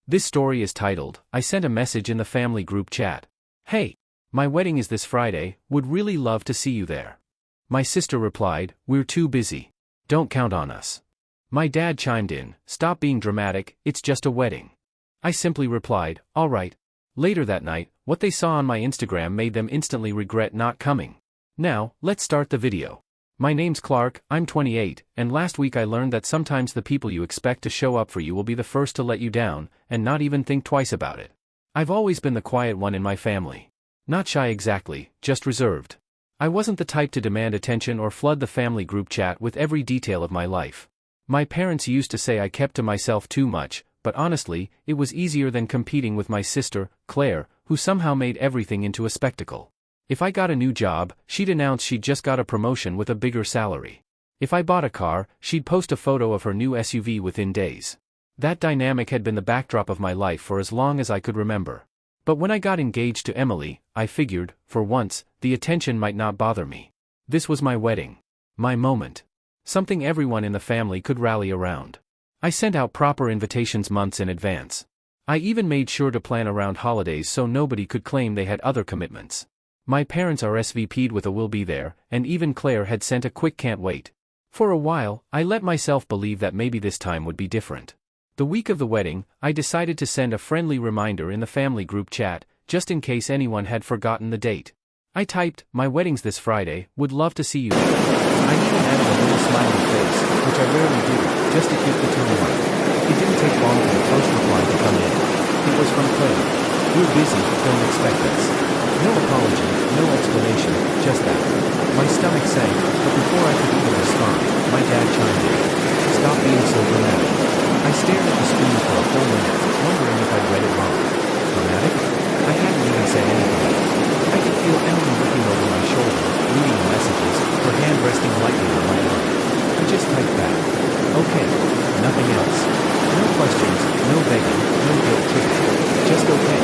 This story is titled, I Sent a Message in the Family Group Chat. Hey, my wedding is this Friday, would really love to see you there. My sister replied, we're too busy. Don't count on us. My dad chimed in, stop being dramatic, it's just a wedding. I simply replied, all right. Later that night, what they saw on my Instagram made them instantly regret not coming. Now, let's start the video. My name's Clark, I'm 28, and last week I learned that sometimes the people you expect to show up for you will be the first to let you down, and not even think twice about it. I've always been the quiet one in my family. Not shy exactly, just reserved. I wasn't the type to demand attention or flood the family group chat with every detail of my life. My parents used to say I kept to myself too much, but honestly, it was easier than competing with my sister, Claire, who somehow made everything into a spectacle. If I got a new job, she'd announce she'd just got a promotion with a bigger salary. If I bought a car, she'd post a photo of her new SUV within days. That dynamic had been the backdrop of my life for as long as I could remember. But when I got engaged to Emily, I figured, for once, the attention might not bother me. This was my wedding. My moment. Something everyone in the family could rally around. I sent out proper invitations months in advance. I even made sure to plan around holidays so nobody could claim they had other commitments. My parents RSVP'd with a will be there, and even Claire had sent a quick can't wait. For a while, I let myself believe that maybe this time would be different. The week of the wedding, I decided to send a friendly reminder in the family group chat, just in case anyone had forgotten the date. I typed, my wedding's this Friday, would love to see you. I even added a little smiling face, which I rarely do, just to keep the tone light. It didn't take long for the first reply to come in. It was from Claire. We're busy, don't expect us. No apology, no explanation, just that. My stomach sank, but before I could even respond, my dad chimed in. Stop being so dramatic. I stared at the screen for a whole minute, wondering if I'd read it wrong. Dramatic? I hadn't even said anything. I could feel Emily looking over my shoulder, reading the messages, her hand resting lightly on my arm. I just typed back. Okay. Nothing else. No questions, no begging, no guilt tripping. Just okay.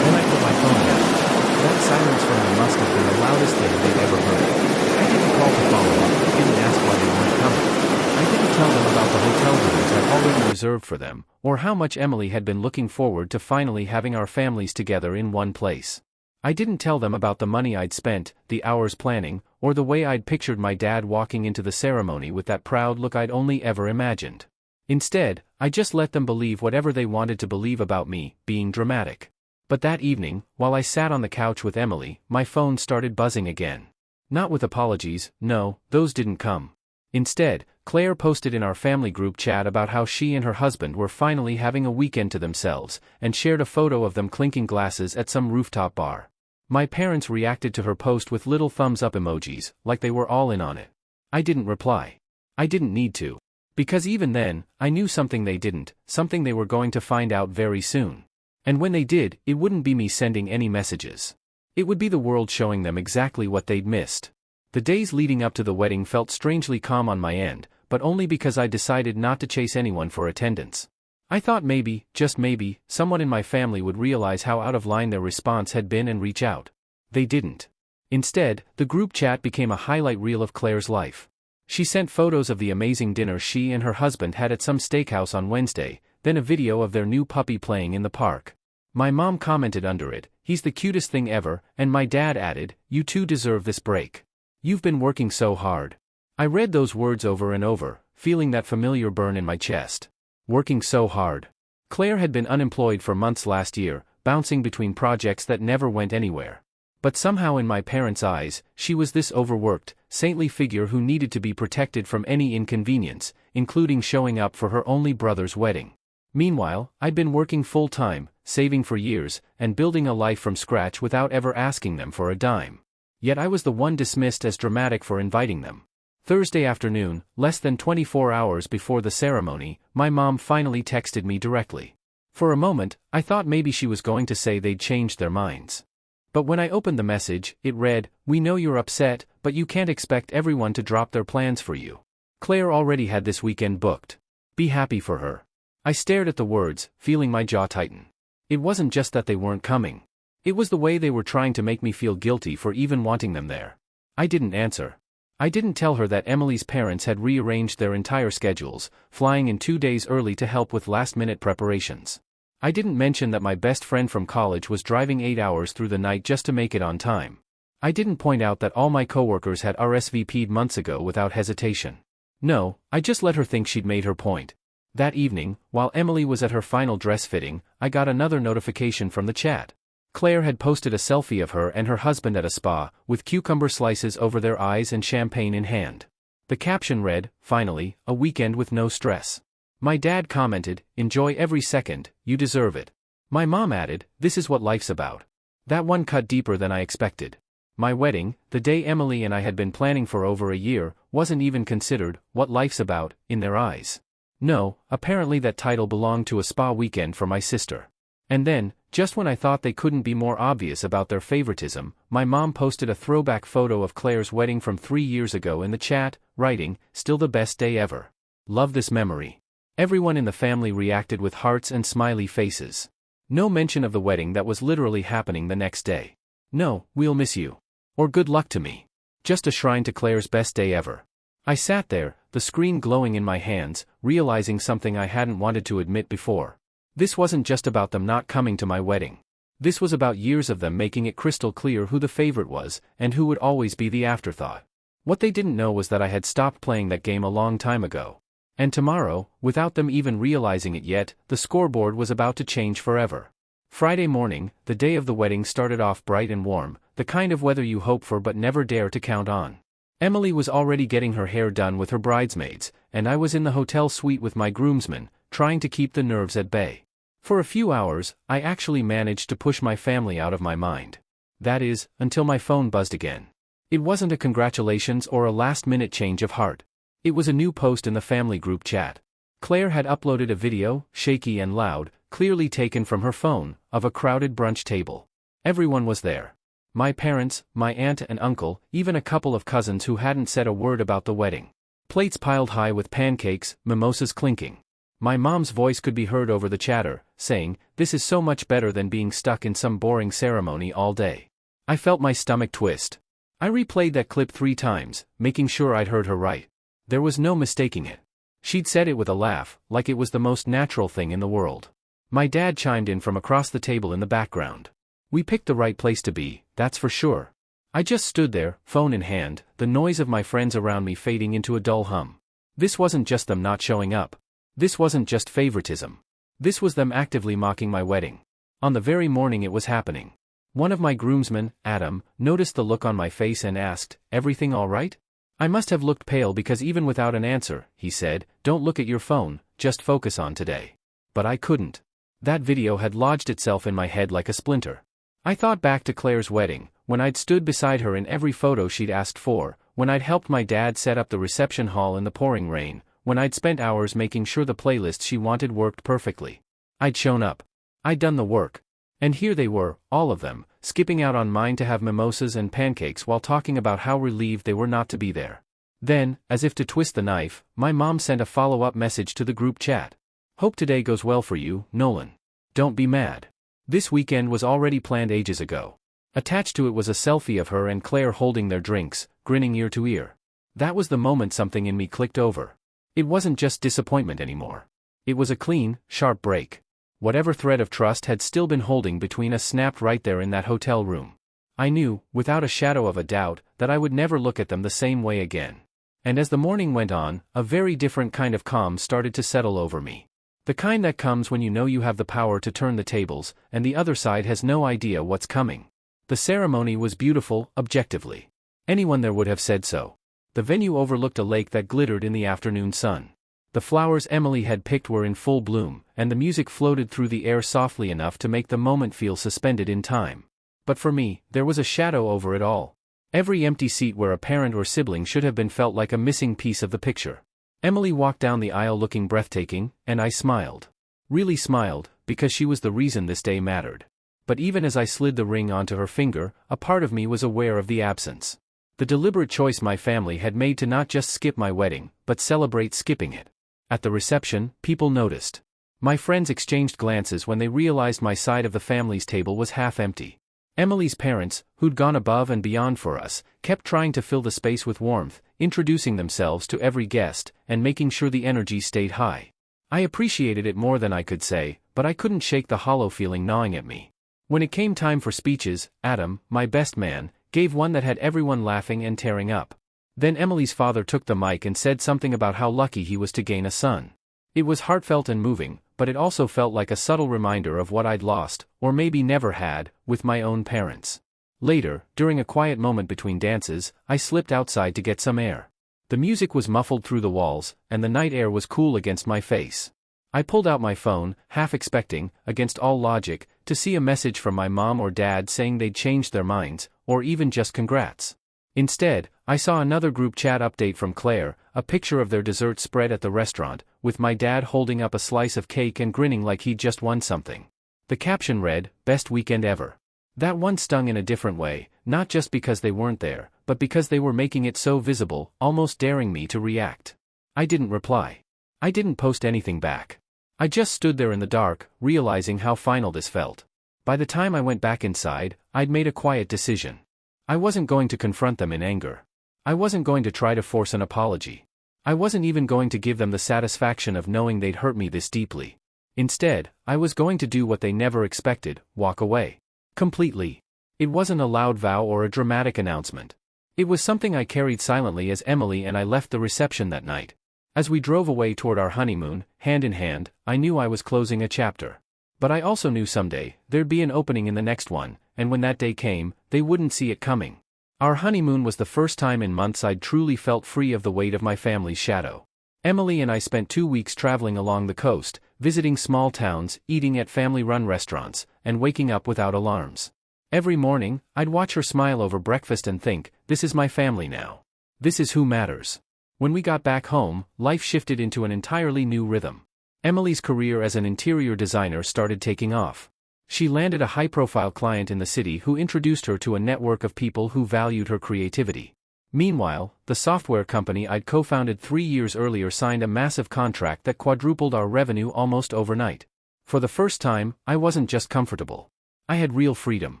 Then I put my phone down. That silence from them must have been the loudest thing they'd ever heard. I didn't call to follow up, didn't ask why they weren't coming. I didn't tell them about the hotel rooms I'd already reserved for them, or how much Emily had been looking forward to finally having our families together in one place. I didn't tell them about the money I'd spent, the hours planning, or the way I'd pictured my dad walking into the ceremony with that proud look I'd only ever imagined. Instead, I just let them believe whatever they wanted to believe about me, being dramatic. But that evening, while I sat on the couch with Emily, my phone started buzzing again. Not with apologies, no, those didn't come. Instead, Claire posted in our family group chat about how she and her husband were finally having a weekend to themselves, and shared a photo of them clinking glasses at some rooftop bar. My parents reacted to her post with little thumbs up emojis, like they were all in on it. I didn't reply. I didn't need to. Because even then, I knew something they didn't, something they were going to find out very soon. And when they did, it wouldn't be me sending any messages. It would be the world showing them exactly what they'd missed. The days leading up to the wedding felt strangely calm on my end, but only because I decided not to chase anyone for attendance. I thought maybe, just maybe, someone in my family would realize how out of line their response had been and reach out. They didn't. Instead, the group chat became a highlight reel of Claire's life. She sent photos of the amazing dinner she and her husband had at some steakhouse on Wednesday, then a video of their new puppy playing in the park. My mom commented under it, he's the cutest thing ever, and my dad added, you two deserve this break. You've been working so hard. I read those words over and over, feeling that familiar burn in my chest. Working so hard. Claire had been unemployed for months last year, bouncing between projects that never went anywhere. But somehow in my parents' eyes, she was this overworked, saintly figure who needed to be protected from any inconvenience, including showing up for her only brother's wedding. Meanwhile, I'd been working full-time, saving for years, and building a life from scratch without ever asking them for a dime. Yet I was the one dismissed as dramatic for inviting them. Thursday afternoon, less than 24 hours before the ceremony, my mom finally texted me directly. For a moment, I thought maybe she was going to say they'd changed their minds. But when I opened the message, it read, we know you're upset, but you can't expect everyone to drop their plans for you. Claire already had this weekend booked. Be happy for her. I stared at the words, feeling my jaw tighten. It wasn't just that they weren't coming. It was the way they were trying to make me feel guilty for even wanting them there. I didn't answer. I didn't tell her that Emily's parents had rearranged their entire schedules, flying in 2 days early to help with last-minute preparations. I didn't mention that my best friend from college was driving 8 hours through the night just to make it on time. I didn't point out that all my coworkers had RSVP'd months ago without hesitation. No, I just let her think she'd made her point. That evening, while Emily was at her final dress fitting, I got another notification from the chat. Claire had posted a selfie of her and her husband at a spa, with cucumber slices over their eyes and champagne in hand. The caption read, "Finally, a weekend with no stress." My dad commented, "Enjoy every second, you deserve it." My mom added, "This is what life's about." That one cut deeper than I expected. My wedding, the day Emily and I had been planning for over a year, wasn't even considered what life's about in their eyes. No, apparently that title belonged to a spa weekend for my sister. And then, just when I thought they couldn't be more obvious about their favoritism, my mom posted a throwback photo of Claire's wedding from 3 years ago in the chat, writing, "Still the best day ever. Love this memory." Everyone in the family reacted with hearts and smiley faces. No mention of the wedding that was literally happening the next day. No, "We'll miss you." Or "Good luck to me." Just a shrine to Claire's best day ever. I sat there, the screen glowing in my hands, realizing something I hadn't wanted to admit before. This wasn't just about them not coming to my wedding. This was about years of them making it crystal clear who the favorite was, and who would always be the afterthought. What they didn't know was that I had stopped playing that game a long time ago. And tomorrow, without them even realizing it yet, the scoreboard was about to change forever. Friday morning, the day of the wedding started off bright and warm, the kind of weather you hope for but never dare to count on. Emily was already getting her hair done with her bridesmaids, and I was in the hotel suite with my groomsmen, trying to keep the nerves at bay. For a few hours, I actually managed to push my family out of my mind. That is, until my phone buzzed again. It wasn't a congratulations or a last-minute change of heart. It was a new post in the family group chat. Claire had uploaded a video, shaky and loud, clearly taken from her phone, of a crowded brunch table. Everyone was there. My parents, my aunt and uncle, even a couple of cousins who hadn't said a word about the wedding. Plates piled high with pancakes, mimosas clinking. My mom's voice could be heard over the chatter, saying, "This is so much better than being stuck in some boring ceremony all day." I felt my stomach twist. I replayed that clip 3 times, making sure I'd heard her right. There was no mistaking it. She'd said it with a laugh, like it was the most natural thing in the world. My dad chimed in from across the table in the background. We picked the right place to be, that's for sure. I just stood there, phone in hand, the noise of my friends around me fading into a dull hum. This wasn't just them not showing up. This wasn't just favoritism. This was them actively mocking my wedding. On the very morning it was happening. One of my groomsmen, Adam, noticed the look on my face and asked, "Everything all right?" I must have looked pale because even without an answer, he said, "Don't look at your phone, just focus on today." But I couldn't. That video had lodged itself in my head like a splinter. I thought back to Claire's wedding, when I'd stood beside her in every photo she'd asked for, when I'd helped my dad set up the reception hall in the pouring rain, when I'd spent hours making sure the playlist she wanted worked perfectly. I'd shown up. I'd done the work. And here they were, all of them, skipping out on mine to have mimosas and pancakes while talking about how relieved they were not to be there. Then, as if to twist the knife, my mom sent a follow-up message to the group chat. "Hope today goes well for you, Nolan. Don't be mad. This weekend was already planned ages ago." Attached to it was a selfie of her and Claire holding their drinks, grinning ear to ear. That was the moment something in me clicked over. It wasn't just disappointment anymore. It was a clean, sharp break. Whatever thread of trust had still been holding between us snapped right there in that hotel room. I knew, without a shadow of a doubt, that I would never look at them the same way again. And as the morning went on, a very different kind of calm started to settle over me. The kind that comes when you know you have the power to turn the tables, and the other side has no idea what's coming. The ceremony was beautiful, objectively. Anyone there would have said so. The venue overlooked a lake that glittered in the afternoon sun. The flowers Emily had picked were in full bloom, and the music floated through the air softly enough to make the moment feel suspended in time. But for me, there was a shadow over it all. Every empty seat where a parent or sibling should have been felt like a missing piece of the picture. Emily walked down the aisle looking breathtaking, and I smiled. Really smiled, because she was the reason this day mattered. But even as I slid the ring onto her finger, a part of me was aware of the absence. The deliberate choice my family had made to not just skip my wedding, but celebrate skipping it. At the reception, people noticed. My friends exchanged glances when they realized my side of the family's table was half empty. Emily's parents, who'd gone above and beyond for us, kept trying to fill the space with warmth, introducing themselves to every guest, and making sure the energy stayed high. I appreciated it more than I could say, but I couldn't shake the hollow feeling gnawing at me. When it came time for speeches, Adam, my best man, gave one that had everyone laughing and tearing up. Then Emily's father took the mic and said something about how lucky he was to gain a son. It was heartfelt and moving, but it also felt like a subtle reminder of what I'd lost, or maybe never had, with my own parents. Later, during a quiet moment between dances, I slipped outside to get some air. The music was muffled through the walls, and the night air was cool against my face. I pulled out my phone, half expecting, against all logic, to see a message from my mom or dad saying they'd changed their minds, or even just congrats. Instead, I saw another group chat update from Claire, a picture of their dessert spread at the restaurant, with my dad holding up a slice of cake and grinning like he'd just won something. The caption read, "Best weekend ever." That one stung in a different way, not just because they weren't there, but because they were making it so visible, almost daring me to react. I didn't reply. I didn't post anything back. I just stood there in the dark, realizing how final this felt. By the time I went back inside, I'd made a quiet decision. I wasn't going to confront them in anger. I wasn't going to try to force an apology. I wasn't even going to give them the satisfaction of knowing they'd hurt me this deeply. Instead, I was going to do what they never expected, walk away. Completely. It wasn't a loud vow or a dramatic announcement. It was something I carried silently as Emily and I left the reception that night. As we drove away toward our honeymoon, hand in hand, I knew I was closing a chapter. But I also knew someday, there'd be an opening in the next one, and when that day came, they wouldn't see it coming. Our honeymoon was the first time in months I'd truly felt free of the weight of my family's shadow. Emily and I spent 2 weeks traveling along the coast, visiting small towns, eating at family-run restaurants, and waking up without alarms. Every morning, I'd watch her smile over breakfast and think, this is my family now. This is who matters. When we got back home, life shifted into an entirely new rhythm. Emily's career as an interior designer started taking off. She landed a high-profile client in the city who introduced her to a network of people who valued her creativity. Meanwhile, the software company I'd co-founded 3 years earlier signed a massive contract that quadrupled our revenue almost overnight. For the first time, I wasn't just comfortable. I had real freedom.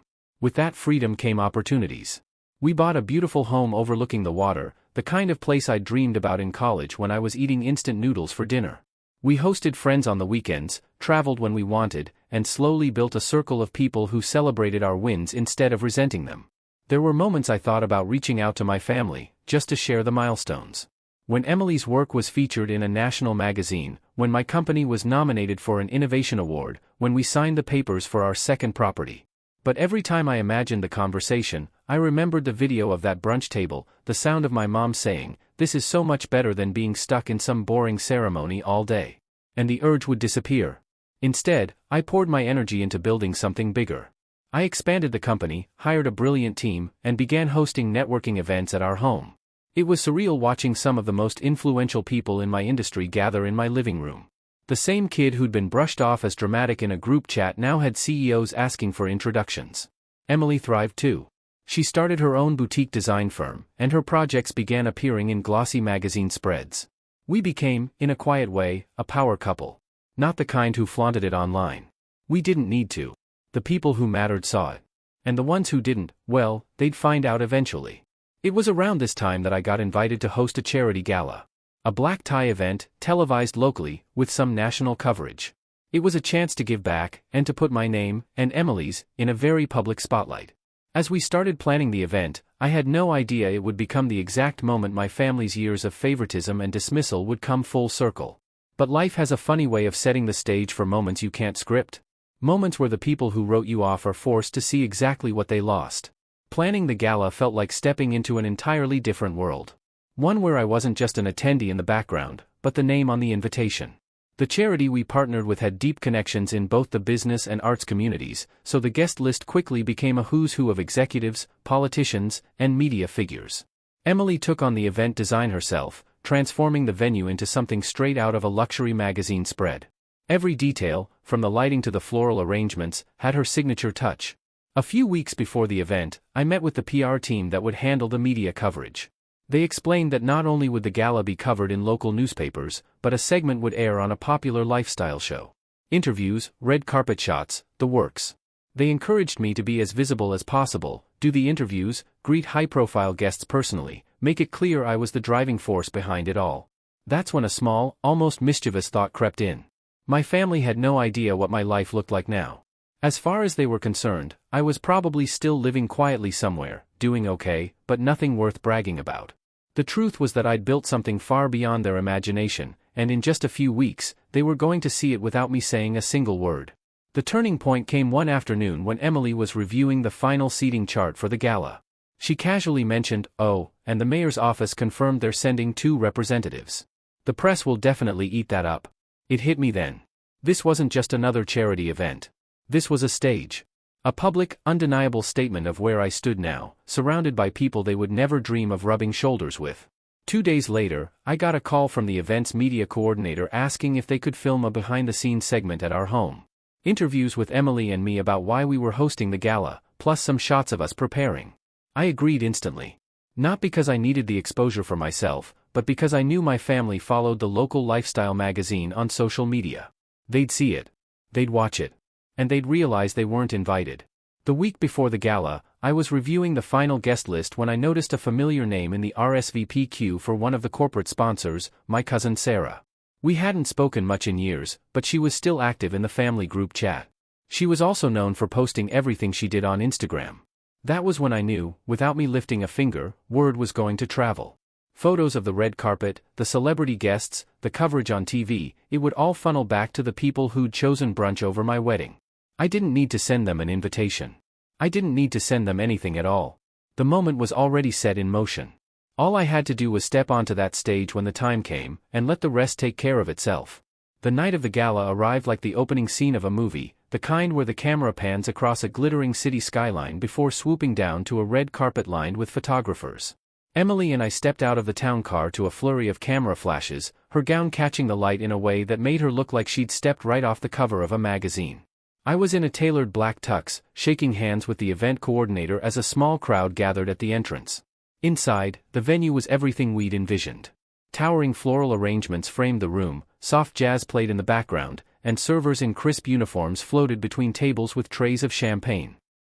With that freedom came opportunities. We bought a beautiful home overlooking the water, the kind of place I'd dreamed about in college when I was eating instant noodles for dinner. We hosted friends on the weekends, traveled when we wanted, and slowly built a circle of people who celebrated our wins instead of resenting them. There were moments I thought about reaching out to my family, just to share the milestones. When Emily's work was featured in a national magazine, when my company was nominated for an innovation award, when we signed the papers for our second property. But every time I imagined the conversation, I remembered the video of that brunch table, the sound of my mom saying, "This is so much better than being stuck in some boring ceremony all day." And the urge would disappear. Instead, I poured my energy into building something bigger. I expanded the company, hired a brilliant team, and began hosting networking events at our home. It was surreal watching some of the most influential people in my industry gather in my living room. The same kid who'd been brushed off as dramatic in a group chat now had CEOs asking for introductions. Emily thrived too. She started her own boutique design firm, and her projects began appearing in glossy magazine spreads. We became, in a quiet way, a power couple. Not the kind who flaunted it online. We didn't need to. The people who mattered saw it. And the ones who didn't, well, they'd find out eventually. It was around this time that I got invited to host a charity gala. A black tie event, televised locally, with some national coverage. It was a chance to give back, and to put my name, and Emily's, in a very public spotlight. As we started planning the event, I had no idea it would become the exact moment my family's years of favoritism and dismissal would come full circle. But life has a funny way of setting the stage for moments you can't script. Moments where the people who wrote you off are forced to see exactly what they lost. Planning the gala felt like stepping into an entirely different world. One where I wasn't just an attendee in the background, but the name on the invitation. The charity we partnered with had deep connections in both the business and arts communities, so the guest list quickly became a who's who of executives, politicians, and media figures. Emily took on the event design herself, transforming the venue into something straight out of a luxury magazine spread. Every detail, from the lighting to the floral arrangements, had her signature touch. A few weeks before the event, I met with the PR team that would handle the media coverage. They explained that not only would the gala be covered in local newspapers, but a segment would air on a popular lifestyle show. Interviews, red carpet shots, the works. They encouraged me to be as visible as possible, do the interviews, greet high-profile guests personally, make it clear I was the driving force behind it all. That's when a small, almost mischievous thought crept in. My family had no idea what my life looked like now. As far as they were concerned, I was probably still living quietly somewhere, doing okay, but nothing worth bragging about. The truth was that I'd built something far beyond their imagination, and in just a few weeks, they were going to see it without me saying a single word. The turning point came one afternoon when Emily was reviewing the final seating chart for the gala. She casually mentioned, "Oh, and the mayor's office confirmed they're sending 2 representatives. The press will definitely eat that up." It hit me then. This wasn't just another charity event. This was a stage. A public, undeniable statement of where I stood now, surrounded by people they would never dream of rubbing shoulders with. 2 days later, I got a call from the event's media coordinator asking if they could film a behind-the-scenes segment at our home. Interviews with Emily and me about why we were hosting the gala, plus some shots of us preparing. I agreed instantly. Not because I needed the exposure for myself, but because I knew my family followed the local lifestyle magazine on social media. They'd see it. They'd watch it. And they'd realize they weren't invited. The week before the gala, I was reviewing the final guest list when I noticed a familiar name in the RSVP queue for one of the corporate sponsors, my cousin Sarah. We hadn't spoken much in years, but she was still active in the family group chat. She was also known for posting everything she did on Instagram. That was when I knew, without me lifting a finger, word was going to travel. Photos of the red carpet, the celebrity guests, the coverage on TV, it would all funnel back to the people who'd chosen brunch over my wedding. I didn't need to send them an invitation. I didn't need to send them anything at all. The moment was already set in motion. All I had to do was step onto that stage when the time came, and let the rest take care of itself. The night of the gala arrived like the opening scene of a movie, the kind where the camera pans across a glittering city skyline before swooping down to a red carpet lined with photographers. Emily and I stepped out of the town car to a flurry of camera flashes, her gown catching the light in a way that made her look like she'd stepped right off the cover of a magazine. I was in a tailored black tux, shaking hands with the event coordinator as a small crowd gathered at the entrance. Inside, the venue was everything we'd envisioned. Towering floral arrangements framed the room, soft jazz played in the background, and servers in crisp uniforms floated between tables with trays of champagne.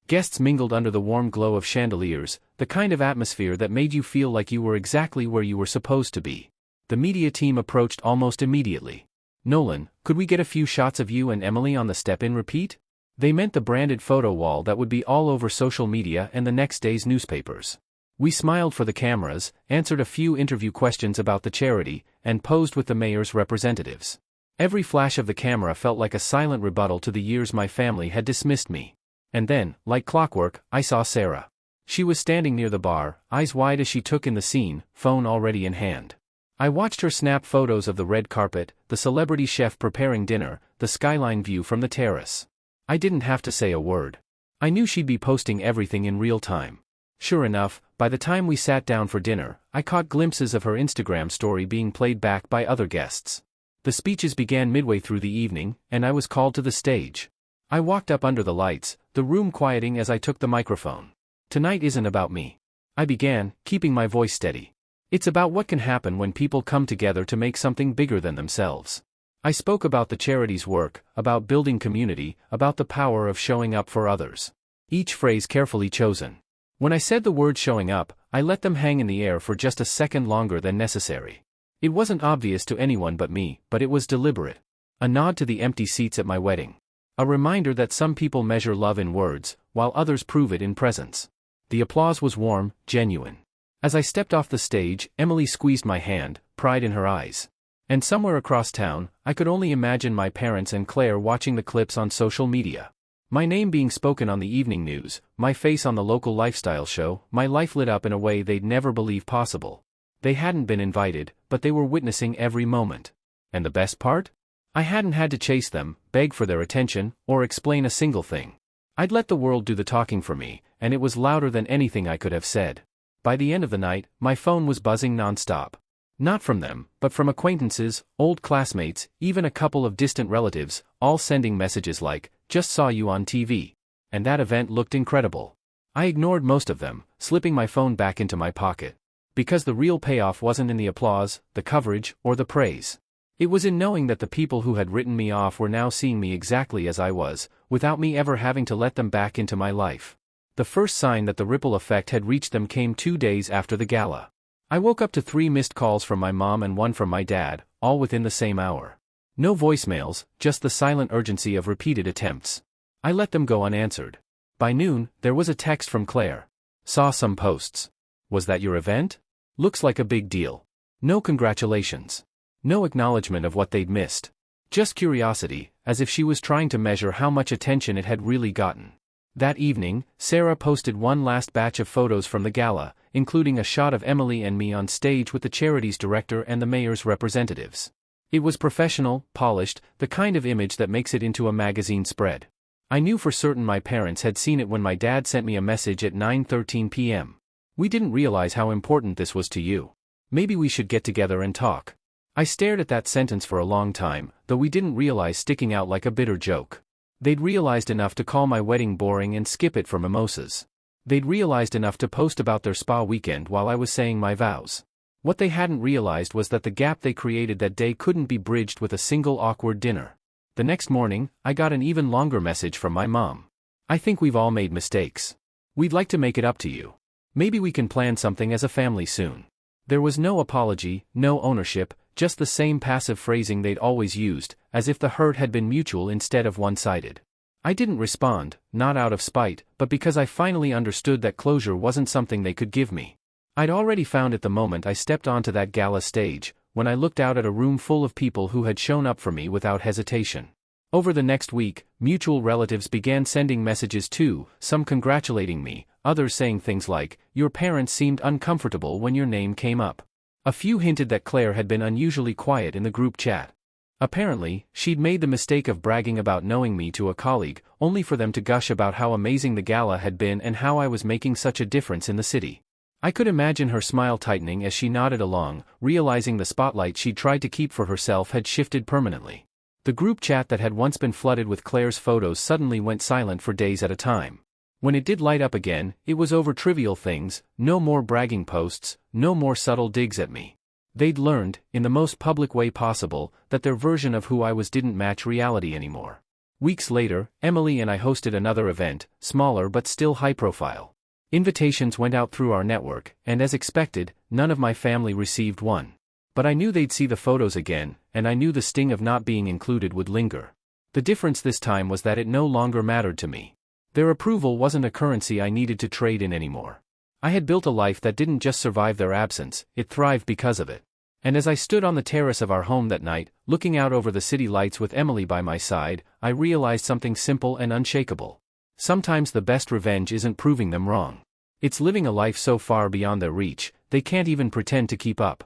Guests mingled under the warm glow of chandeliers, the kind of atmosphere that made you feel like you were exactly where you were supposed to be. The media team approached almost immediately. "Nolan, could we get a few shots of you and Emily on the step-in repeat?" They meant the branded photo wall that would be all over social media and the next day's newspapers. We smiled for the cameras, answered a few interview questions about the charity, and posed with the mayor's representatives. Every flash of the camera felt like a silent rebuttal to the years my family had dismissed me. And then, like clockwork, I saw Sarah. She was standing near the bar, eyes wide as she took in the scene, phone already in hand. I watched her snap photos of the red carpet, the celebrity chef preparing dinner, the skyline view from the terrace. I didn't have to say a word. I knew she'd be posting everything in real time. Sure enough, by the time we sat down for dinner, I caught glimpses of her Instagram story being played back by other guests. The speeches began midway through the evening, and I was called to the stage. I walked up under the lights, the room quieting as I took the microphone. "Tonight isn't about me," I began, keeping my voice steady. "It's about what can happen when people come together to make something bigger than themselves." I spoke about the charity's work, about building community, about the power of showing up for others. Each phrase carefully chosen. When I said the word showing up, I let them hang in the air for just a second longer than necessary. It wasn't obvious to anyone but me, but it was deliberate. A nod to the empty seats at my wedding. A reminder that some people measure love in words, while others prove it in presence. The applause was warm, genuine. As I stepped off the stage, Emily squeezed my hand, pride in her eyes. And somewhere across town, I could only imagine my parents and Claire watching the clips on social media. My name being spoken on the evening news, my face on the local lifestyle show, my life lit up in a way they'd never believe possible. They hadn't been invited, but they were witnessing every moment. And the best part? I hadn't had to chase them, beg for their attention, or explain a single thing. I'd let the world do the talking for me, and it was louder than anything I could have said. By the end of the night, my phone was buzzing nonstop. Not from them, but from acquaintances, old classmates, even a couple of distant relatives, all sending messages like, "Just saw you on TV. And that event looked incredible." I ignored most of them, slipping my phone back into my pocket. Because the real payoff wasn't in the applause, the coverage, or the praise. It was in knowing that the people who had written me off were now seeing me exactly as I was, without me ever having to let them back into my life. The first sign that the ripple effect had reached them came 2 days after the gala. I woke up to 3 missed calls from my mom and 1 from my dad, all within the same hour. No voicemails, just the silent urgency of repeated attempts. I let them go unanswered. By noon, there was a text from Claire. Saw some posts. Was that your event? Looks like a big deal. No congratulations. No acknowledgement of what they'd missed. Just curiosity, as if she was trying to measure how much attention it had really gotten. That evening, Sarah posted one last batch of photos from the gala, including a shot of Emily and me on stage with the charity's director and the mayor's representatives. It was professional, polished, the kind of image that makes it into a magazine spread. I knew for certain my parents had seen it when my dad sent me a message at 9:13 p.m. We didn't realize how important this was to you. Maybe we should get together and talk. I stared at that sentence for a long time, though we didn't realize sticking out like a bitter joke. They'd realized enough to call my wedding boring and skip it for mimosas. They'd realized enough to post about their spa weekend while I was saying my vows. What they hadn't realized was that the gap they created that day couldn't be bridged with a single awkward dinner. The next morning, I got an even longer message from my mom. I think we've all made mistakes. We'd like to make it up to you. Maybe we can plan something as a family soon. There was no apology, no ownership, just the same passive phrasing they'd always used, as if the hurt had been mutual instead of one-sided. I didn't respond, not out of spite, but because I finally understood that closure wasn't something they could give me. I'd already found it the moment I stepped onto that gala stage, when I looked out at a room full of people who had shown up for me without hesitation. Over the next week, mutual relatives began sending messages too, some congratulating me, others saying things like, "Your parents seemed uncomfortable when your name came up." A few hinted that Claire had been unusually quiet in the group chat. Apparently, she'd made the mistake of bragging about knowing me to a colleague, only for them to gush about how amazing the gala had been and how I was making such a difference in the city. I could imagine her smile tightening as she nodded along, realizing the spotlight she'd tried to keep for herself had shifted permanently. The group chat that had once been flooded with Claire's photos suddenly went silent for days at a time. When it did light up again, it was over trivial things, no more bragging posts, no more subtle digs at me. They'd learned, in the most public way possible, that their version of who I was didn't match reality anymore. Weeks later, Emily and I hosted another event, smaller but still high-profile. Invitations went out through our network, and as expected, none of my family received one. But I knew they'd see the photos again, and I knew the sting of not being included would linger. The difference this time was that it no longer mattered to me. Their approval wasn't a currency I needed to trade in anymore. I had built a life that didn't just survive their absence, it thrived because of it. And as I stood on the terrace of our home that night, looking out over the city lights with Emily by my side, I realized something simple and unshakable. Sometimes the best revenge isn't proving them wrong. It's living a life so far beyond their reach, they can't even pretend to keep up.